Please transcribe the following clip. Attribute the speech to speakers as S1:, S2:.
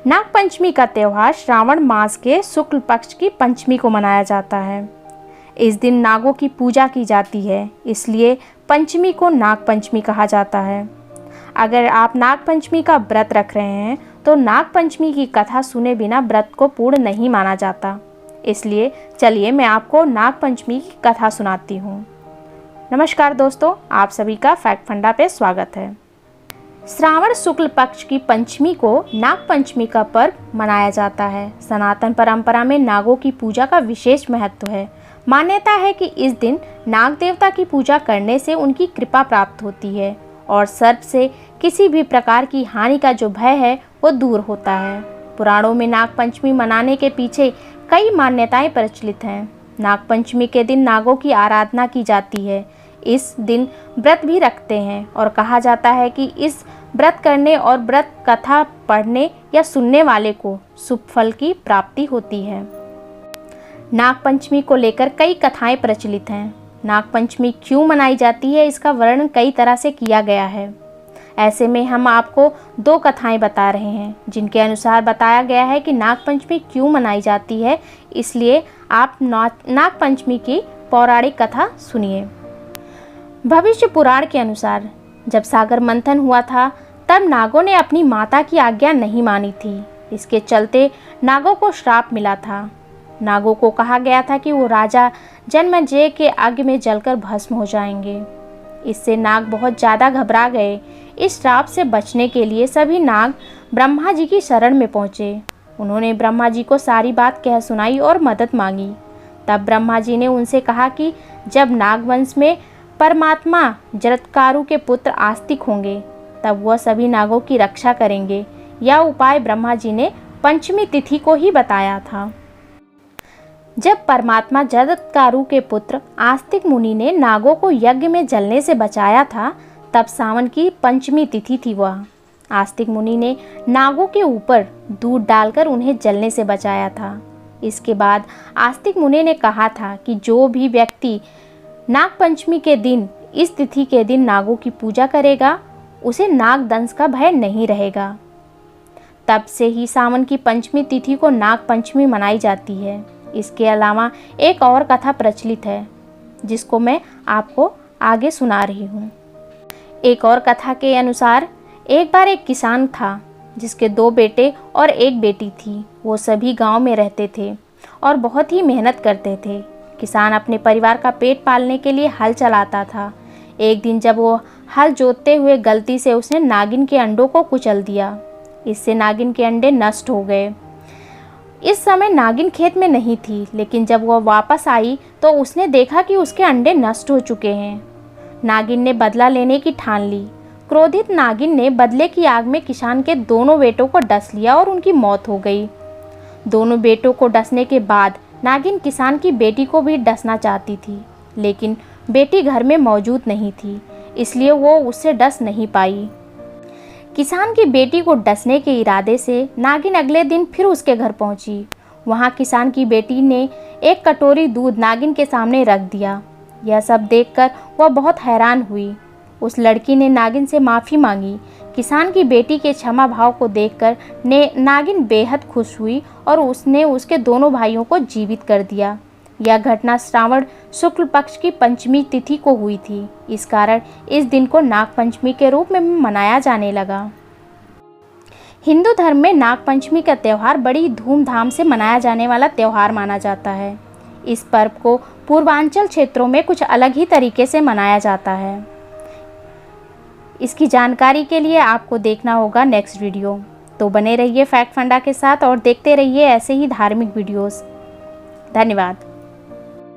S1: नागपंचमी का त्यौहार श्रावण मास के शुक्ल पक्ष की पंचमी को मनाया जाता है। इस दिन नागों की पूजा की जाती है, इसलिए पंचमी को नागपंचमी कहा जाता है। अगर आप नागपंचमी का व्रत रख रहे हैं तो नागपंचमी की कथा सुने बिना व्रत को पूर्ण नहीं माना जाता। इसलिए चलिए मैं आपको नागपंचमी की कथा सुनाती हूँ। नमस्कार दोस्तों, आप सभी का फैक्ट फंडा पे स्वागत है। श्रावण शुक्ल पक्ष की पंचमी को नागपंचमी का पर्व मनाया जाता है। सनातन परंपरा में नागों की पूजा का विशेष महत्व है। मान्यता है कि इस दिन नाग देवता की पूजा करने से उनकी कृपा प्राप्त होती है और सर्प से किसी भी प्रकार की हानि का जो भय है वो दूर होता है। पुराणों में नागपंचमी मनाने के पीछे कई मान्यताएं प्रचलित हैं। नागपंचमी के दिन नागों की आराधना की जाती है। इस दिन व्रत भी रखते हैं और कहा जाता है कि इस व्रत करने और व्रत कथा पढ़ने या सुनने वाले को शुभ फल की प्राप्ति होती है। नागपंचमी को लेकर कई कथाएं प्रचलित हैं। नागपंचमी क्यों मनाई जाती है, इसका वर्णन कई तरह से किया गया है। ऐसे में हम आपको दो कथाएं बता रहे हैं जिनके अनुसार बताया गया है कि नागपंचमी क्यों मनाई जाती है। इसलिए आप नागपंचमी की पौराणिक कथा सुनिए। भविष्य पुराण के अनुसार जब सागर मंथन हुआ था तब नागों ने अपनी माता की आज्ञा नहीं मानी थी। इसके चलते नागों को श्राप मिला था। नागों को कहा गया था कि वो राजा जन्मेजय के आग में जलकर भस्म हो जाएंगे। इससे नाग बहुत ज़्यादा घबरा गए। इस श्राप से बचने के लिए सभी नाग ब्रह्मा जी की शरण में पहुँचे। उन्होंने ब्रह्मा जी को सारी बात कह सुनाई और मदद मांगी। तब ब्रह्मा जी ने उनसे कहा कि जब नागवंश में परमात्मा जरत्कारु के पुत्र आस्तिक होंगे तब वह सभी नागों की रक्षा करेंगे। यह उपाय ब्रह्मा जी ने पंचमी तिथि को ही बताया था। जब परमात्मा जरत्कारु के पुत्र आस्तिक मुनि ने नागों को यज्ञ में जलने से बचाया था तब सावन की पंचमी तिथि थी। वह आस्तिक मुनि ने नागों के ऊपर दूध डालकर उन्हें जलने से बचाया था। इसके बाद आस्तिक मुनि ने कहा था कि जो भी व्यक्ति नागपंचमी के दिन इस तिथि के दिन नागों की पूजा करेगा उसे नागदंश का भय नहीं रहेगा। तब से ही सावन की पंचमी तिथि को नागपंचमी मनाई जाती है। इसके अलावा एक और कथा प्रचलित है जिसको मैं आपको आगे सुना रही हूँ। एक और कथा के अनुसार एक बार एक किसान था जिसके 2 बेटे और 1 बेटी थी। वो सभी गांव में रहते थे और बहुत ही मेहनत करते थे। किसान अपने परिवार का पेट पालने के लिए हल चलाता था। एक दिन जब वो हल जोतते हुए गलती से उसने नागिन के अंडों को कुचल दिया। इससे नागिन के अंडे नष्ट हो गए। इस समय नागिन खेत में नहीं थी, लेकिन जब वह वापस आई तो उसने देखा कि उसके अंडे नष्ट हो चुके हैं। नागिन ने बदला लेने की ठान ली। क्रोधित नागिन ने बदले की आग में किसान के दोनों बेटों को डस लिया और उनकी मौत हो गई। दोनों बेटों को डसने के बाद नागिन किसान की बेटी को भी डसना चाहती थी, लेकिन बेटी घर में मौजूद नहीं थी, इसलिए वो उससे डस नहीं पाई। किसान की बेटी को डसने के इरादे से नागिन अगले दिन फिर उसके घर पहुंची। वहां किसान की बेटी ने एक कटोरी दूध नागिन के सामने रख दिया। यह सब देखकर वह बहुत हैरान हुई। उस लड़की ने नागिन से माफ़ी मांगी। किसान की बेटी के क्षमा भाव को देखकर नागिन बेहद खुश हुई और उसने उसके दोनों भाइयों को जीवित कर दिया। यह घटना श्रावण शुक्ल पक्ष की पंचमी तिथि को हुई थी। इस कारण इस दिन को नागपंचमी के रूप में मनाया जाने लगा। हिंदू धर्म में नागपंचमी का त्यौहार बड़ी धूमधाम से मनाया जाने वाला त्यौहार माना जाता है। इस पर्व को पूर्वांचल क्षेत्रों में कुछ अलग ही तरीके से मनाया जाता है। इसकी जानकारी के लिए आपको देखना होगा नेक्स्ट वीडियो। तो बने रहिए फैक्ट फंडा के साथ और देखते रहिए ऐसे ही धार्मिक वीडियोस। धन्यवाद।